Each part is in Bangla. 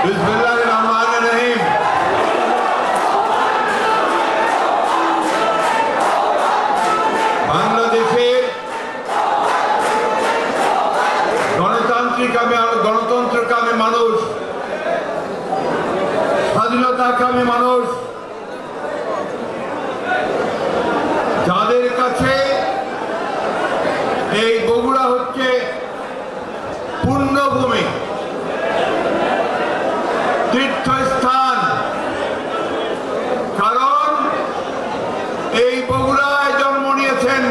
बिस्मिल्लाहिर्रहमानिर्रहीम। বাংলাদেশের গণতন্ত্রকামী মানুষ, স্বাধীনতাকামী মানুষ, যাদের কাছে এই বগুড়া হচ্ছে পুণ্যভূমি, তীর্থস্থান। কারণ এই বগুড়ায় জন্ম নিয়েছেন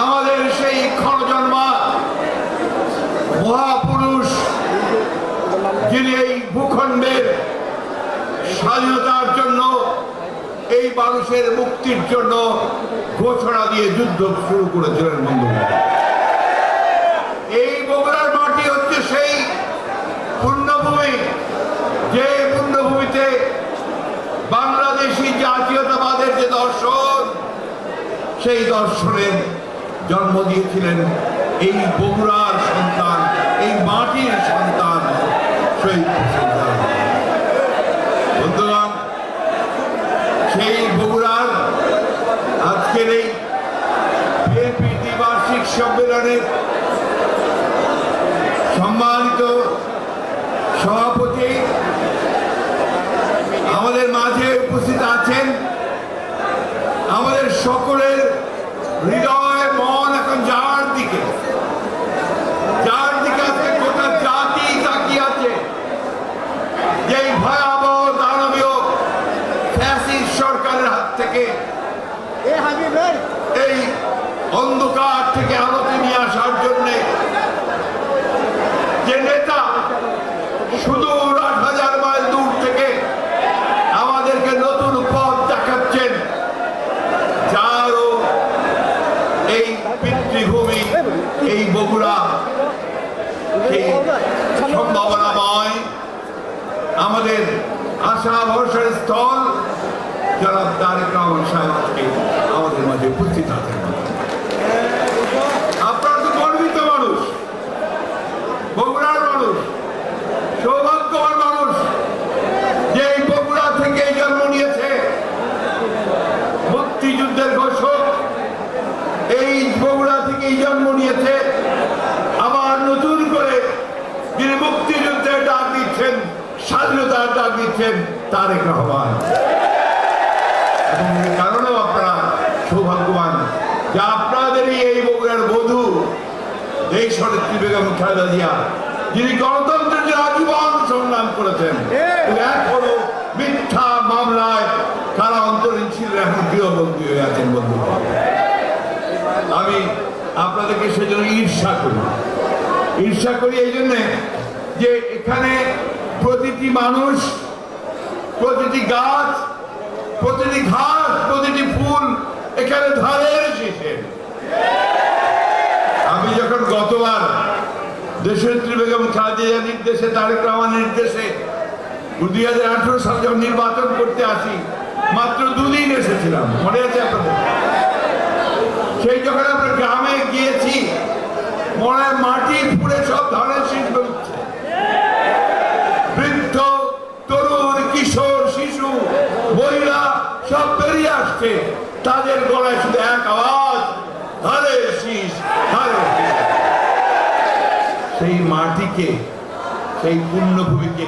আমাদের সেই ক্ষণজন্মা মহাপুরুষ, যিনি এই ভূখণ্ডের স্বাধীনতার জন্য, এই মানুষের মুক্তির জন্য ঘোষণা দিয়ে যুদ্ধ শুরু করেছিলেন। বন্ধু, এই বগুড়ার মাটি হচ্ছে সেই পুণ্যভূমি, যে পুণ্যভূমিতে বাংলাদেশি জাতীয়তাবাদের যে দর্শন, সেই দর্শনের জন্ম দিয়েছিলেন এই বগুড়ার সন্তান, এই মাটির সন্তান শহীদ সন্তান। বন্ধুগণ, সেই বগুড়ার আজকের এই বিএনপি দ্বিবার্ষিক সম্মেলনের সম্মানিত সভাপতি আমাদের মাঝে উপস্থিত আছেন। আমাদের সকলের হৃদয় মন এখন যার দিকে আজকে গোটা জাতি তাকিয়ে আছে, যে ভয়াবহ দানবীয় ফ্যাসিস্ট সরকারের হাত থেকে, এই অন্ধকার থেকে আলোতে নিয়ে আসার জন্য যে নেতা সুদূর ৮,০০০ মাইল দূর থেকে আমাদেরকে নতুন পথ দেখাচ্ছেন, যারও এই পিতৃভূমি, এই বগুড়া সেই সম্ভাবনাময় আমাদের আশা ভরসার স্থল, জনাব তারেক রহমান সাহেব আজকে আমাদের মাঝে উপস্থিত আছেন। আপনারা তো গর্বিত মানুষ, বগুড়ার মানুষ, সৌভাগ্যবান মানুষ, যে এই বগুড়া থেকে জন্ম নিয়েছে মুক্তিযুদ্ধের ঘোষক, এই বগুড়া থেকেই জন্ম নিয়েছে আবার নতুন করে যিনি মুক্তিযুদ্ধের ডাক দিচ্ছেন, স্বাধীনতার ডাক দিচ্ছেন, তারেক রহমান। এবং এই কারণেও আপনারা সৌভাগ্যবান যে আপনাদেরই এই বগুড়ার বধূ দেশনেত্রী বেগম খালেদা জিয়া, যিনি গণতন্ত্রের জন্য আজীবন সংগ্রাম করেছেন, এখনো মিথ্যা মামলায় কারা অন্তরীণ ছিলেন, এখন গৃহবন্দী হয়ে আছেন। বন্ধু, আমি আপনাদেরকে সেজন্য ঈর্ষা করি এই জন্যে যে এখানে প্রতিটি মানুষ, প্রতিটি গাছ, প্রতিটি ঘাস, প্রতিটি ফুল এখানে ধানের শীষের। আমি যখন গতবার দেশনেত্রী বেগম খালেদা জিয়ার নির্দেশে, তারেক রহমানের নির্দেশে 2018 সালে যখন নির্বাচন করতে আসি, মাত্র 2 দিন এসেছিলাম, মনে আছে আপনাদের? সেই যখন আমরা গ্রামে গিয়েছি, মনে হয় মাটি পুড়ে সব ধানের শীষ বেরোচ্ছে। বৃদ্ধ, তরুণ, কিশোর, শিশু, মহিলা সব বেরিয়ে আসছে, তাদের গলায় শুধু এক আওয়াজ, ধানের শীষ, ধানের শীষ। সেই মাটিকে, সেই পুণ্যভূমিকে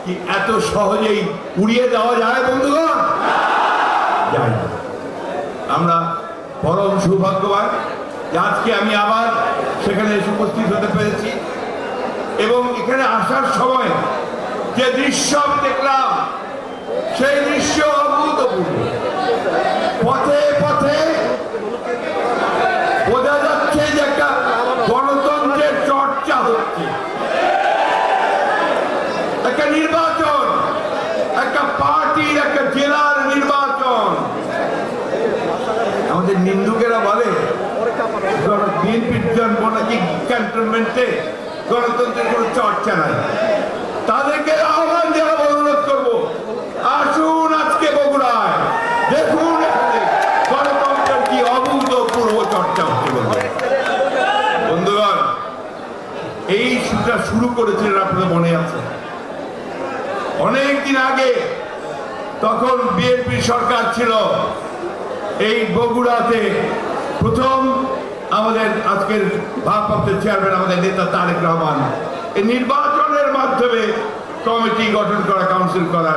কি এত সহজেই উড়িয়ে দেওয়া যায়? বন্ধুগণ, যায় না। আমরা পরম সৌভাগ্যবান যে আজকে আমি আবার সেখানে উপস্থিত হতে পেরেছি, এবং এখানে আসার সময় যে দৃশ্য আমি দেখলাম, সেই দৃশ্য অভূতপূর্ব। পথে পথে বোঝা যাচ্ছে যে একটা গণতন্ত্রের চর্চা হচ্ছে, একটা নির্বাচন, একটা পার্টির, একটা জেলার নির্বাচন। আমাদের নিন্দুকেরা বলে বিএনপির জন্ম নাকি ক্যান্টনমেন্টে, গণতন্ত্রের কোনো চর্চা নাই। তাদেরকে আহ্বান জানাবো, অনুরোধ করবো, আসুন আজকে বগুড়ায়, দেখুন এখানে গণতন্ত্রের কি অভূতপূর্ব চর্চা হচ্ছে। বন্ধুগণ, এই সুযোগ কাজটা শুরু করেছিলেন আপনাদের মনে আছে। অনেক দিন আগে তখন বিএনপি সরকার ছিল, এই বগুড়াতে প্রথম আমাদের আজকের ভারপ্রাপ্ত চেয়ারম্যান আমাদের নেতা তারেক রহমান এই নির্বাচনের মাধ্যমে কমিটি গঠন করা, কাউন্সিল করা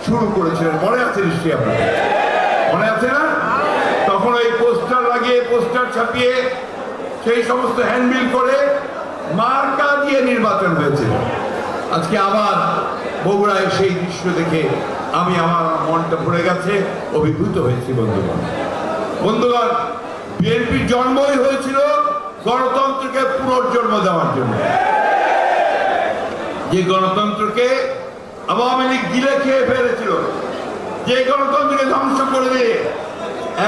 শুরু করেছিলেন। মনে আছে নিশ্চয়ই আপনাদের, মনে আছে না? তখন ওই পোস্টার লাগিয়ে, পোস্টার ছাপিয়ে, সেই সমস্ত হ্যান্ডবিল করে মার্কা দিয়ে নির্বাচন হয়েছিল। আজকে আবার বগুড়ায় সেই দৃশ্য দেখে আমার মনটা ভরে গেছে, অভিভূত হয়েছি। বন্ধুগণ, বিএনপির জন্মই হয়েছিল গণতন্ত্রকে পুনর্জন্ম দেওয়ার জন্য, যে গণতন্ত্রকে আওয়ামী লীগ গিলে খেয়ে ফেলেছিল, যে গণতন্ত্রকে ধ্বংস করে দিয়ে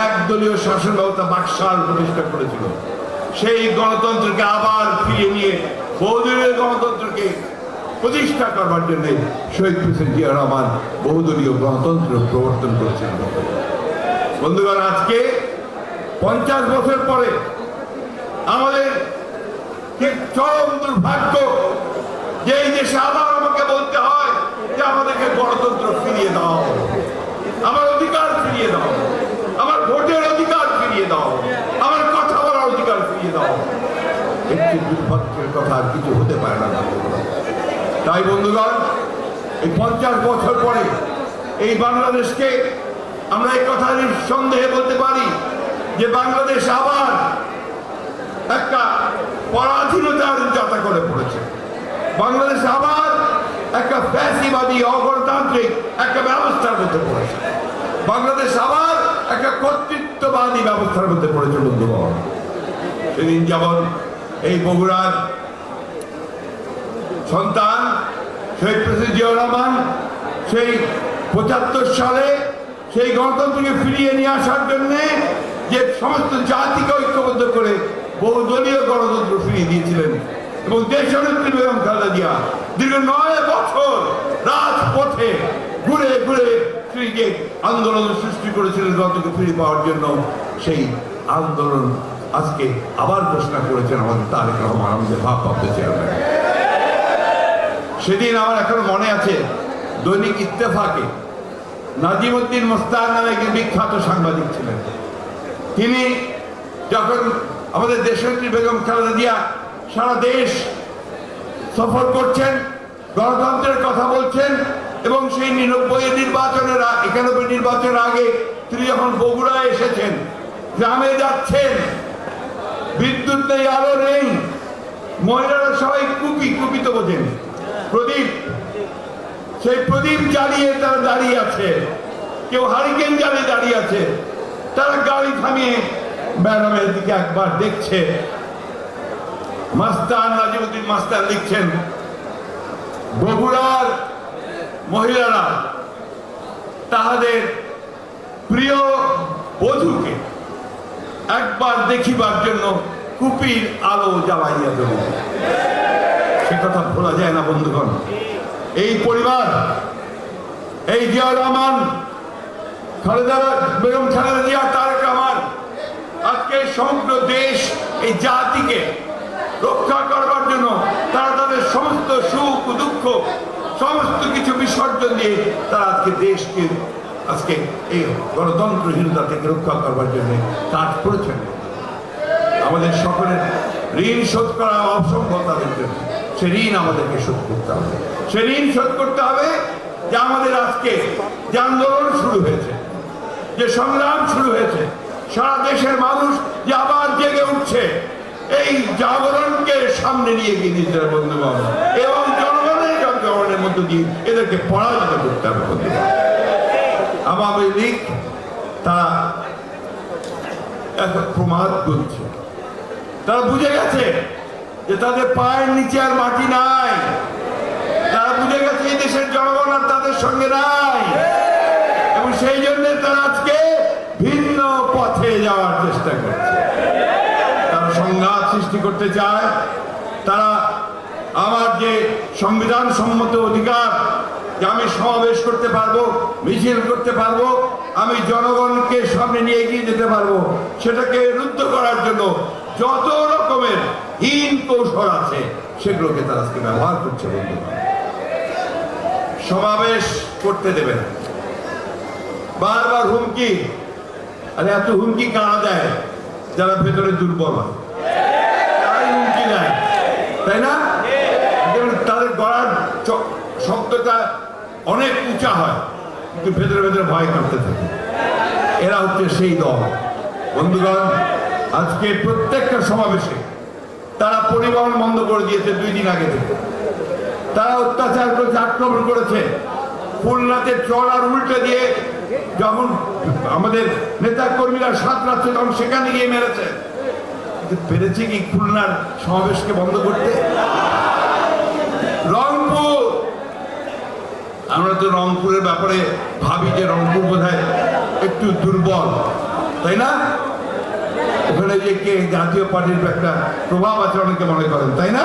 একদলীয় শাসন ব্যবস্থা বাকশাল প্রতিষ্ঠা করেছিল, সেই গণতন্ত্রকে আবার ফিরিয়ে নিয়ে বহুদলীয় গণতন্ত্রকে প্রতিষ্ঠা করবার জন্য শহীদ প্রেসিডেন্ট জিয়া রহমান বহুদলীয় গণতন্ত্র প্রবর্তন করেছেন। বন্ধুগণ, আজকে 50 বছর পরে আমাদের চরম দুর্ভাগ্য যে এই দেশে আবার আমাকে বলতে হয় যে আমাদেরকে গণতন্ত্র ফিরিয়ে দাও, আমার অধিকার ফিরিয়ে দাও, আমার ভোটের অধিকার ফিরিয়ে দাও, আমার কথা বলার অধিকার ফিরিয়ে দাও। একটি দুর্ভাগ্যের কথা আর কিছু হতে পারে না। তাই বন্ধুগণ, এই 50 বছর পরে এই বাংলাদেশকে আমরা এই কথা নিঃসন্দেহে বলতে পারি যে বাংলাদেশ আবার একটা পরাধীনতার যাত্রা করে পড়েছে। বাংলাদেশ আবার একটা ফ্যাসিবাদী অগণতান্ত্রিক একটা ব্যবস্থার মধ্যে পড়েছে। বাংলাদেশ আবার একটা কর্তৃত্ববাদী ব্যবস্থার মধ্যে পড়েছে। বন্ধুগণ, সেদিন যেমন এই বগুড়ার সন্তান শহীদ প্রেসিডেন্ট জিয়া রহমান সেই 75 সালে সেই গণতন্ত্রকে ফিরিয়ে নিয়ে আসার জন্য যে সমস্ত জাতিকে ঐক্যবদ্ধ করে বহুদলীয় গণতন্ত্র ফিরিয়ে দিয়েছিলেন, এবং দেশনেত্রী বেগম খালেদা জিয়া দীর্ঘ 9 বছর রাজপথে ঘুরে ঘুরে যে আন্দোলন সৃষ্টি করেছিলেন গণতন্ত্র ফিরিয়ে পাওয়ার জন্য, সেই আন্দোলন আজকে আবার ঘোষণা করেছেন আমাদের তারেক রহমান, আমাদের ভারপ্রাপ্ত চেয়ারম্যান। সেদিন আমার এখনো মনে আছে, দৈনিক ইত্তেফাকে নাজিমউদ্দিন মোস্তাক নামে একজন বিখ্যাত সাংবাদিক ছিলেন। তিনি যখন আমাদের দেশনেত্রী বেগম খালেদা জিয়া সারা দেশ সফর করছেন, গণতন্ত্রের কথা বলছেন, এবং সেই 91 নির্বাচনের আগে তিনি যখন বগুড়ায় এসেছেন, গ্রামে যাচ্ছেন, বিদ্যুৎ নেই, আলো নেই, মহিলারা সবাই কুপিত বোঝেন, প্রদীপ, সেই প্রদীপ জ্বালিয়ে তারা দাঁড়িয়ে আছে, কেউ হারিকেন জ্বালিয়ে দাঁড়িয়ে আছে। তারা গাড়ি থামিয়ে ম্যাডামের দিকে একবার দেখছে। নাজিমউদ্দিন মাস্টার লিখছেন, বগুড়ার মহিলারা তাহাদের প্রিয় বধূকে একবার দেখিবার জন্য কুপির আলো জ্বালাইয়া দেব। সে কথা ভোলা যায় না বন্ধুগণ। এই পরিবার, এই জিয়া রহমান, বেগম খালেদা জিয়া, তারেক রহমান, আজকে সমগ্র দেশ এই জাতিকে রক্ষা করবার জন্য তারা তাদের সমস্ত সুখ দুঃখ সমস্ত কিছু বিসর্জন দিয়ে তারা আজকে দেশকে আজকে এই গণতন্ত্রহীনতা থেকে রক্ষা করবার জন্য কাজ করেছেন। আমাদের সকলের ঋণ শোধ করা অসম্ভব তাদের জন্য। সে ঋণ আমাদেরকে শোধ করতে হবে। সে ঋণ শোধ করতে হবে যে আমাদের আজকে যে আন্দোলন শুরু হয়েছে, যে সংগ্রাম শুরু হয়েছে, সারা দেশের মানুষ যে আবার জেগে উঠছে, এই জাগরণকে সামনে নিয়ে গিয়ে দিতে হবে বন্ধুগণ, এবং জনগণের মধ্য দিয়ে এদেরকে পরাজিত করতে হবে বন্ধুগণ। আওয়ামী লীগ তারা একটা প্রমাদ করছে, তারা বুঝে গেছে যে তাদের পায়ের নিচে আর মাটি নাই, তারা বুঝে গেছে এই দেশের জনগণ আর তাদের সঙ্গে নাই, এবং সেই জন্য তারা আজকে ভিন্ন পথে যাওয়ার চেষ্টা করছে। তারা সংঘাত সৃষ্টি করতে চায়। তারা আমার যে সংবিধান সম্মত অধিকার, যে আমি সমাবেশ করতে পারবো, মিছিল করতে পারবো, আমি জনগণকে সামনে নিয়ে এগিয়ে যেতে পারবো, সেটাকে রুদ্ধ করার জন্য যত রকমের হীন কৌশল আছে সেগুলোকে তারা আজকে ব্যবহার করছে। বন্ধুগণ, সমাবেশ করতে দেবে না, বারবার হুমকি। আরে এত হুমকি কারা দেয়? যারা ভেতরে দুর্বল হয় তারাই হুমকি দেয়, তাই না? তাদের গলার শব্দটা অনেক উঁচা হয়, কিন্তু ভেতরে ভেতরে ভয় করতে থাকে। এরা হচ্ছে সেই দল। বন্ধুগণ, আজকে প্রত্যেকটা সমাবেশে তারা পরিবহন বন্ধ করে দিয়েছে 2 দিন আগে থেকে। তারা অত্যাচার করেছে, আক্রমণ করেছে। খুলনাতে চড়ার উল্টে দিয়ে যখন আমাদের নেতা কর্মীরা সাঁতরাচ্ছে তখন সেখানে গিয়ে মেরেছে। পেরেছে কি খুলনার সমাবেশকে বন্ধ করতে? রংপুর, আমরা তো রংপুরের ব্যাপারে ভাবি যে রংপুর বোধহয় একটু দুর্বল, তাই না? ওখানে যে কে জাতীয় পার্টির একটা প্রভাব আছে অনেকে মনে করেন, তাই না?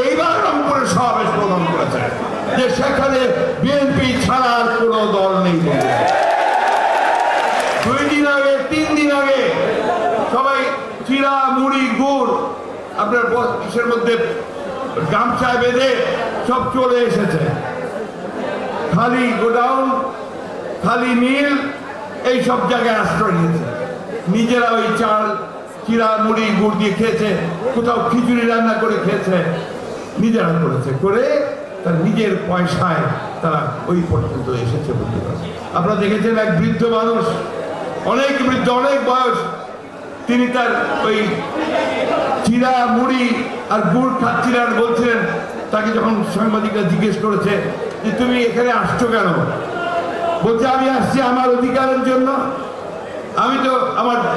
এইবার রংপুরের সমাবেশ প্রদান করেছে যে সেখানে বিএনপি ছাড়া আর কোনো দল নেই। 2 দিন আগে 3 দিন আগে সবাই চিরা মুড়ি গুড় আপনার কিসের মধ্যে গামছা বেঁধে সব চলে এসেছে। খালি গোডাউন, খালি মিল, এই সব জায়গায় আশ্রয় নিয়েছে। নিজেরা ওই চাল চিরা মুড়ি গুড় দিয়ে খেয়েছে, কোথাও খিচুড়ি রান্না করে খেয়েছে, নিজেরা করেছে, করে তার নিজের পয়সায় তারা ওই পর্যন্ত এসেছে। বন্ধুরা, আপনারা দেখেছেন এক বৃদ্ধ মানুষ, অনেক বৃদ্ধ, অনেক বয়স, তিনি তার ওই চিরা মুড়ি আর গুড় খাচ্ছিলেন আর বলছিলেন, তাকে যখন সাংবাদিকরা জিজ্ঞেস করেছে যে তুমি এখানে আসছো কেন, বলছে আমি আসছি আমার অধিকারের জন্য। আমি তো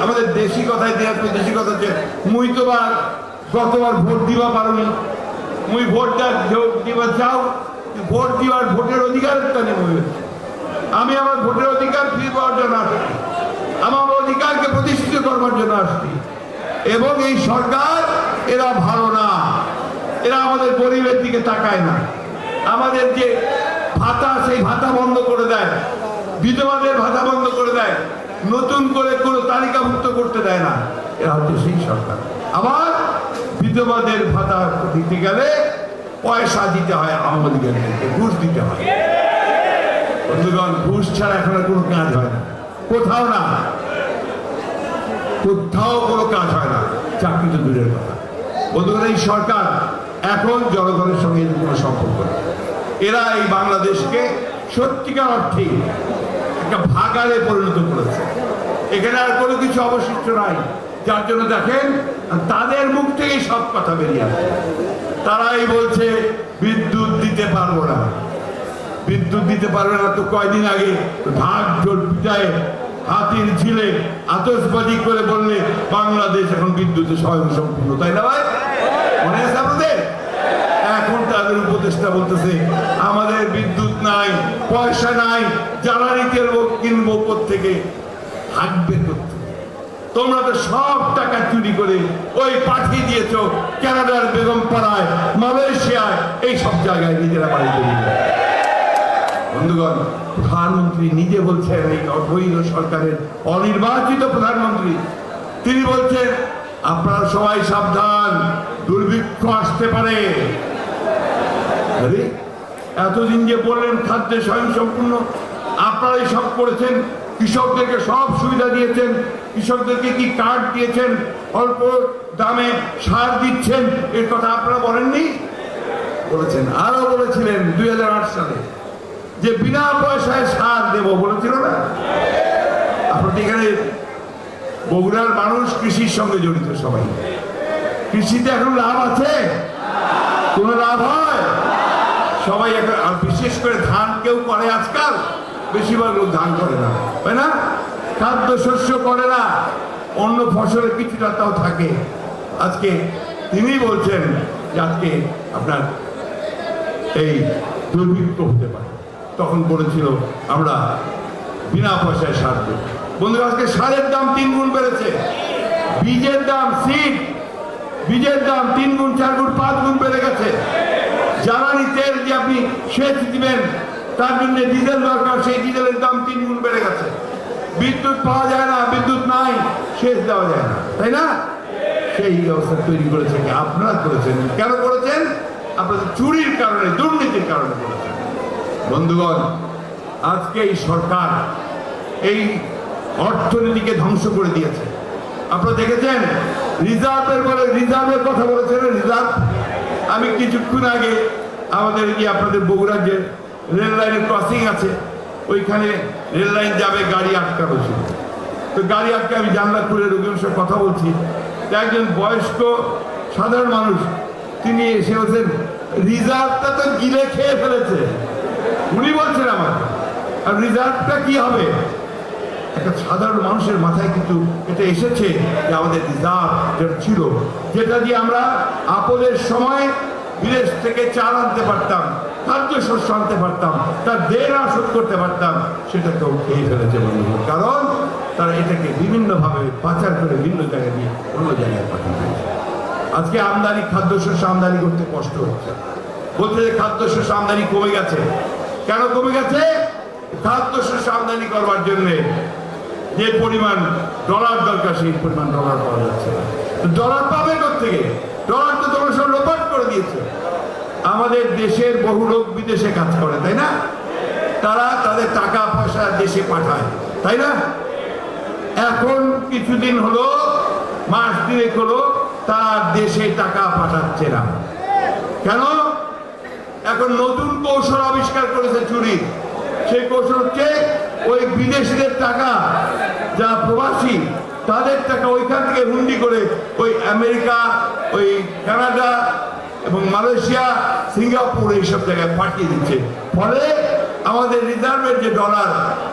আমাদের দেশি কথায় দেশি কথা হচ্ছে মুই তো গতবার ভোট দিবা পারুনি, মুই ভোটটা দিবা চাও, ভোট দিবার ভোটের অধিকারের তো নেই। আমি আমার ভোটের অধিকার ফিরে পাওয়ার জন্য আসছি, আমার অধিকারকে প্রতিষ্ঠিত করবার জন্য আসছি। এবং এই সরকার এরা ভালো না, এরা আমাদের গরিবের দিকে তাকায় না, আমাদের যে ভাতা সেই ভাতা বন্ধ করে দেয়, বিধবাদের ভাতা বন্ধ করে দেয়, নতুন করে কোনো তালিকাভুক্ত করতে দেয় না। এরা হচ্ছে সেই সরকার। আবার বিধবাদের ভাতা দিতে গেলে পয়সা দিতে হয়, আওয়ামী লীগের ঘুষ দিতে হয়। বন্ধুগণ, ঘুষ ছাড়া এখন আর কোনো কাজ হয় না, কোথাও না, কোথাও কোনো কাজ হয় না, চাকরি তো দূরের কথা। বন্ধুগণ, এই সরকার এখন জনগণের সঙ্গে কোনো সম্পর্ক নেই। এরা এই বাংলাদেশকে সত্যিকার অর্থে একটা ভাগাড়ে পরিণত করেছে। এখানে আর কোনো কিছু অবশিষ্ট নাই, যার জন্য দেখেন তাদের মুখ থেকেই সব কথা বেরিয়ে আসে। তারাই বলছে বিদ্যুৎ দিতে পারবো না, বিদ্যুৎ দিতে পারবে না। তো কয়দিন আগে ঢাক ঢোল পিটায় হাতির ঝিলে আতশবাজি করে বললে বাংলাদেশ এখন বিদ্যুতে স্বয়ংসম্পূর্ণ, তাই না ভাই? মনে আছে আপনাদের? এখন তাদের উপদেষ্টা বলতেছে আমাদের বিদ্যুৎ নাই, পয়সা নাই, জ্বালানি তেল কিনবো থেকে হাঁকবে করতে। তোমরা তো সব টাকা চুরি করে ওই পাঠিয়ে দিয়েছো কানাডার বেগম পাড়ায়, মালয়েশিয়ায়, এই সব জায়গায় নিজেরা বাড়ি তৈরি করে। বন্ধুগণ, প্রধানমন্ত্রী নিজে বলছেন, এই অবৈধ সরকারের অনির্বাচিত প্রধানমন্ত্রী, তিনি বলছেন আপনারা সবাই সাবধান, দুর্ভিক্ষ আসতে পারে। এতদিন যে বললেন খাদ্যে স্বয়ংসম্পূর্ণ, আপনারাই সব করেছেন, কৃষকদেরকে সব সুবিধা দিয়েছেন, কৃষকদেরকে কি কার্ড দিয়েছেন, অল্প দামে সার দিচ্ছেন, এর কথা আপনারা বলেননি? বলেছেন। আরো বলেছিলেন 2008 সালে যে বিনা পয়সায় সার দেব, বলেছিল না? আপনাদের এখানে বগুড়ার মানুষ কৃষির সঙ্গে জড়িত, সবাই। কৃষিতে এখন লাভ আছে? কোন লাভ হয়? সবাই এখন, আর বিশেষ করে ধান কেউ করে আজকাল, বেশিরভাগ লোক ধান করে না, তাই না? খাদ্য শস্য করে না, অন্য ফসলের কিছুটা তাও থাকে। আজকে তিনি বলছেন যে আজকে আপনার এই দুর্ভিক্ষ হতে পারে, তখন বলেছিল আমরা বিনা পয়সায় সার দেব। বন্ধুরা, আজকে সারের দাম 3 গুণ বেড়েছে, বীজের দাম, সিড বীজের দাম 3 গুণ, 4 গুণ, 5 গুণ বেড়ে গেছে। জ্বালানি তেল যে আপনি সেচ দিবেন, তার জন্য ডিজেল দরকার, সেই ডিজেলের দাম 3 গুণ বেড়ে গেছে। বিদ্যুৎ পাওয়া যায় না, বিদ্যুৎ নাই, সেচ দেওয়া যায় না, তাই না? সেই অবস্থা তৈরি করেছেন আপনারা করেছেন। কেন করেছেন? আপনাদের চুরির কারণে, দুর্নীতির কারণে করেছেন। বন্ধুগণ, আজকে এই সরকার এই অর্থনীতিকে ধ্বংস করে দিয়েছে। আপনারা দেখেছেন রিজার্ভের কথা বলেছেন। রিজার্ভ, আমি কিছুক্ষণ আগে আমাদের কি আপনাদের বগুড়ার যে রেল লাইনের ক্রসিং আছে, ওইখানে রেল লাইন যাবে, গাড়ি আটকানো ছিল। তো গাড়ি আটকে আমি জানলা খুলে রোগীর সাথে কথা বলছি। একজন বয়স্ক সাধারণ মানুষ, তিনি এসে বলছেন রিজার্ভটা তো গিলে খেয়ে ফেলেছে। উনি বলছেন আমার, আর রিজার্ভটা কি হবে? একটা সাধারণ মানুষের মাথায় কিন্তু এটা এসেছে যে আমাদের রিজার্ভ যেটা ছিল, যেটা দিয়ে আমরা আপদের সময় বিদেশ থেকে চাল আনতে পারতাম, খাদ্য শস্য আনতে পারতাম, তার দেনা শোধ করতে পারতাম, সেটা কেউ খেয়ে ফেলেছে বন্ধু। কারণ তারা এটাকে বিভিন্নভাবে পাচার করে ভিন্ন জায়গায় নিয়ে অন্য জায়গায় পাঠানো হয়েছে। আজকে আমদানি, খাদ্যশস্য আমদানি করতে কষ্ট হচ্ছে। বলছে যে খাদ্যশস্য আমদানি কমে গেছে। কেন কমে গেছে? খাদ্যশস্য আমদানি করবার জন্য যে পরিমাণ ডলার দরকার, সেই পরিমাণ ডলার পাওয়া যাচ্ছে না। ডলার পাবে কোথেকে? ডলার তো তোমরা সব লোপাট করে দিয়েছে। আমাদের দেশের বহু লোক বিদেশে কাজ করে, তাই না? তারা তাদের টাকা পয়সা দেশে পাঠায়, তাই না? এখন কিছুদিন হলো, মাস দিনেক হলো, তার দেশে টাকা পাঠাচ্ছে না। কেন? এখন নতুন কৌশল আবিষ্কার করেছে চুরি। সেই কৌশল হচ্ছে ওই বিদেশিদের টাকা, যা প্রবাসী, তাদের টাকা ওইখান থেকে হুন্ডি করে ওই আমেরিকা, ওই কানাডা এবং মালয়েশিয়া, সিঙ্গাপুর, এইসব জায়গায় পাঠিয়ে দিচ্ছে। ফলে আমাদের রিজার্ভের যে ডলার,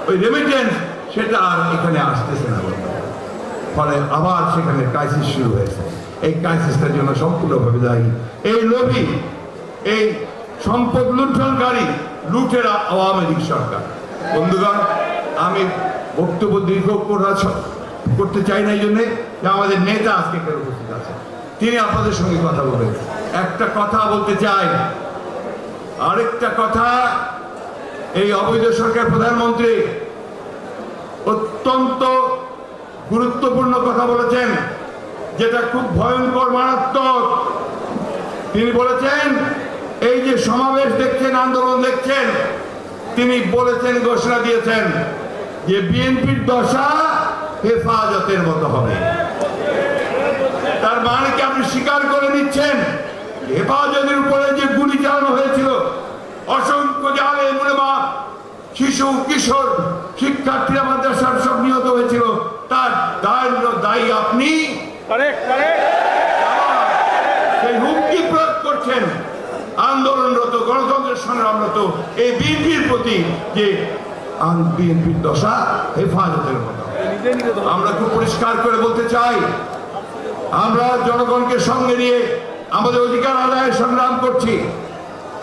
ওই রেমিটেন্স, সেটা আর এখানে আসতেছে না। ফলে আবার সেখানে ক্রাইসিস শুরু হয়েছে। এই ক্রাইসিসটার জন্য সম্পূর্ণভাবে দায়ী এই লোভী, এই সম্পদ লুণ্ঠনকারী, লুটেরা আওয়ামী লীগ সরকার। বন্ধুগণ, আমি বক্তব্য দীর্ঘ করতে চাই না, এই জন্যে যে আমাদের নেতা আজকে এখানে উপস্থিত আছে, তিনি আপনাদের সঙ্গে কথা বলবেন। একটা কথা বলতে চাই, আরেকটা কথা, এই অবৈধ সরকার প্রধানমন্ত্রী অত্যন্ত গুরুত্বপূর্ণ কথা বলেছেন, যেটা খুব ভয়ঙ্কর, মারাত্মক। তিনি বলেছেন, এই যে সমাবেশ দেখছেন, আন্দোলন দেখছেন, তিনি বলেছেন, ঘোষণা দিয়েছেন যে বিএনপির দশা হেফাজতের মতো হবে। তার মানে কি আপনি স্বীকার করে নিচ্ছেন হেফাজতের উপরে যে গুলি চালানো হয়েছিল, অসংখ্য যে আলেম উলেমা, শিশু, কিশোর, শিক্ষার্থীরা, মাদ্রাসার সব নিহত হয়েছিল, তার দায়ী আপনি? সেই হুমকি প্রয়োগ করছেন আন্দোলনরত, গণতন্ত্রের সংগ্রামরত এই বিএনপির প্রতি, যে বিএনপির দশা হেফাজতের মতো। আমরা খুব পরিষ্কার করে বলতে চাই, আমরা জনগণকে সঙ্গে নিয়ে আমাদের অধিকার আদায়ের সংগ্রাম করছি।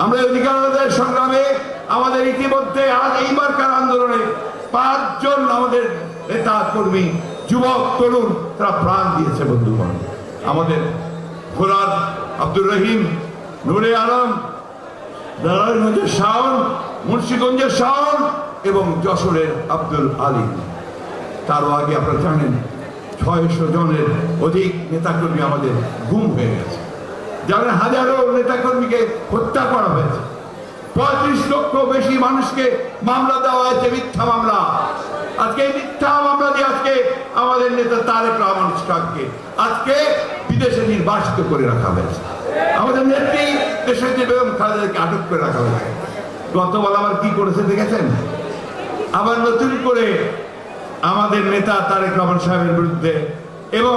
আমরা অধিকার আদায়ের সংগ্রামে আমাদের ইতিমধ্যে আজ এইবারকার আন্দোলনে 5 জন আমাদের নেতা কর্মী, যুবক, তরুণ, তারা প্রাণ দিয়েছে। বন্ধুগণ, আমাদের ভোলার আব্দুর রহিম, নুরে আলম, নারায়ণগঞ্জের শাওন, মুন্সিগঞ্জের শাওন এবং যশোরের আব্দুল আলিম। তারও আগে আপনারা জানেন 600 জনের অধিক নেতাকর্মী আমাদের গুম হয়ে গেছে। জানেন, হাজারো নেতাকর্মীকে হত্যা করা হয়েছে। 35 লক্ষ বেশি মানুষকে মামলা দেওয়া হয়েছে, মিথ্যা মামলা। আজকে এই মিথ্যা মামলা দিয়ে আজকে আমাদের নেতা তারেক রহমান সাহেবকে আজকে বিদেশে নির্বাসিত করে রাখা হয়েছে। আমাদের নেত্রী দেশের যে বেগম খালেদাকে আটক করে রাখা হয়েছে। গতবার আবার কি করেছে দেখেছেন? আবার নতুন করে আমাদের নেতা তারেক রহমান সাহেবের বিরুদ্ধে এবং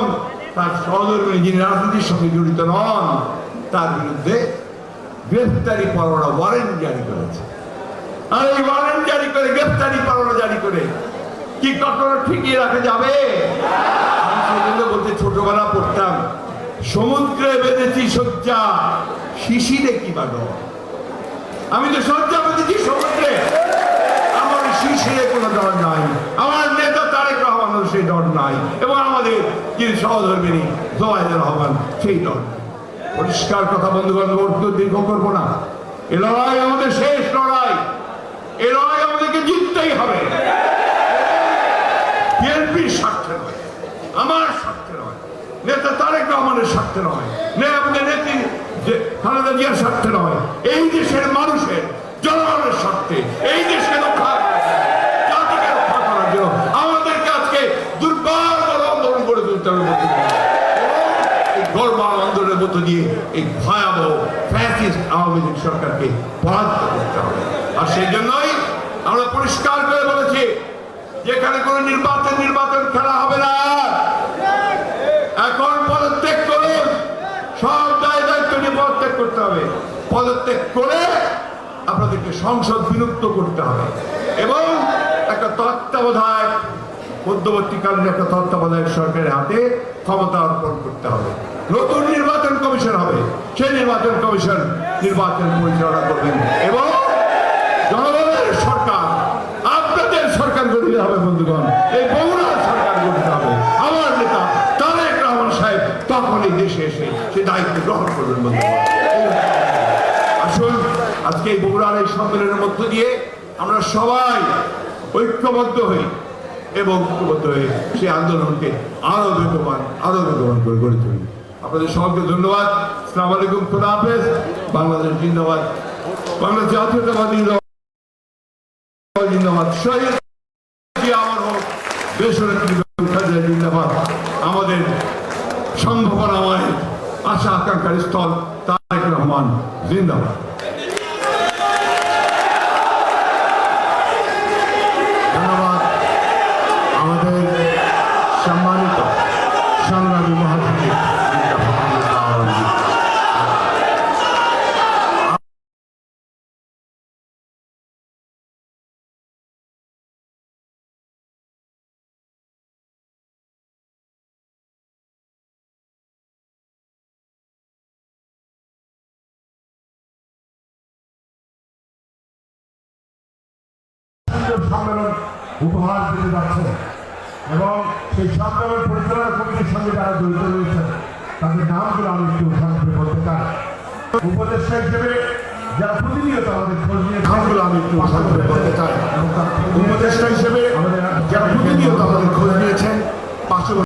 তার সহধর্মী, যিনি রাজনীতির সঙ্গে জড়িত নন, তার বিরুদ্ধে গ্রেফতারি পরোয়ানা, ওয়ারেন্ট জারি করেছে। আর এই ওয়ারেন্ট জারি করে, গ্রেফতারি পরোয়ানা জারি করে কি ঘটনা ঠিকই রাখা যাবে? বলতে ছোটবেলা পড়তাম, সমুদ্রে বেঁধেছি শয্যা, শিশিরে কি বা ডর। আমি তো শয্যা বেঁধেছি সমুদ্রে, আমার শিশিরে কোনো ডর নাই। আমার নেতা তারেক রহমানের সেই ডর নাই, এবং আমাদের যিনি সহধর্মিনী জোবাইদুর রহমান, সেই ডর। পরিষ্কার কথা বন্ধুগণ, দীর্ঘ করবো না। এ লড়াই আমাদের শেষ লড়াই। এ লড়াই আমাদেরকে জিততেই হবে। বিএনপির স্বার্থে নয়, আমার স্বার্থে নয়, নেতা তারেক রহমানের স্বার্থে নয়, আমাদের নেত্রী যে খালেদা জিয়ার স্বার্থে নয়, এই দেশের মানুষের জনগণের স্বার্থে, এই দেশকে রক্ষা জাতিকে রক্ষা করার জন্য আমাদেরকে আজকে দুর্বার আন্দোলন করে তুলতে হবে। গড়বাড় আন্দোলনের মধ্য দিয়ে এই ভয়াবহ ফ্যাসিস্ট আওয়ামী লীগ সরকারকে পরাজিত করতে হবে। আর সেই জন্যই আমরা পরিষ্কার করে বলেছি, যেখানে কোনো নির্বাচন খেলা হবে না। এখন পদত্যাগ করুন, সব দায়িত্ব নিয়ে পদত্যাগ করতে হবে। পদত্যাগ করে আপনাদেরকে সংসদ বিলুপ্ত করতে হবে এবং একটা তত্ত্বাবধায়ক মধ্যবর্তীকালীন একটা তত্ত্বাবধায়ক সরকারের হাতে ক্ষমতা অর্পণ করতে হবে। নতুন নির্বাচন কমিশন হবে, সেই নির্বাচন কমিশন নির্বাচন পরিচালনা করবেন এবং জনগণের সরকার, আপনাদের সরকার গঠিত হবে। বন্ধুগণ, এই বগুড়ার সরকার গঠিত হবে। আমার নেতা তারেক রহমান সাহেব তখনই দেশে এসে সে দায়িত্ব গ্রহণ করবেন। বন্ধুগণ, আসুন আজকে এই বগুড়ার এই সম্মেলনের মধ্য দিয়ে আমরা সবাই ঐক্যবদ্ধ হই এবং ঐক্যবদ্ধ হয়ে সেই আন্দোলনকে আরো বেগবান করে গড়ে তুলি। আপনাদের সবাইকে ধন্যবাদ। আসসালামু আলাইকুম, খোদা হাফেজ। বাংলাদেশ জিন্দাবাদ, বাংলাদেশ জাতীয়তাবাদী জিন্দাবাদ, শহীদ আমার হোক, বেসরকারি জিন্দাবাদ। আমাদের সম্ভাবনাময় আশা আকাঙ্ক্ষার স্থল তারেক রহমান জিন্দাবাদ। ধন্যবাদ আমাদের সম্মানিত সংগ্রামী মহাসচিব সম্মেলন উপহার দিতে যাচ্ছে এবং সেই সম্মেলন পরিচালনা কমিটির সঙ্গে যারা জড়িত রয়েছেন তাদের নামগুলো আমি একটু সংক্ষেপে বলতে চাই। উপদেষ্টা হিসেবে যারা প্রতিনিয়ত আমাদের খোঁজ নিয়ে নামগুলো আমি একটু সংক্ষেপে বলতে চাই। উপদেষ্টা হিসেবে যারা প্রতিনিয়ত আমাদের খোঁজ নিয়েছেন,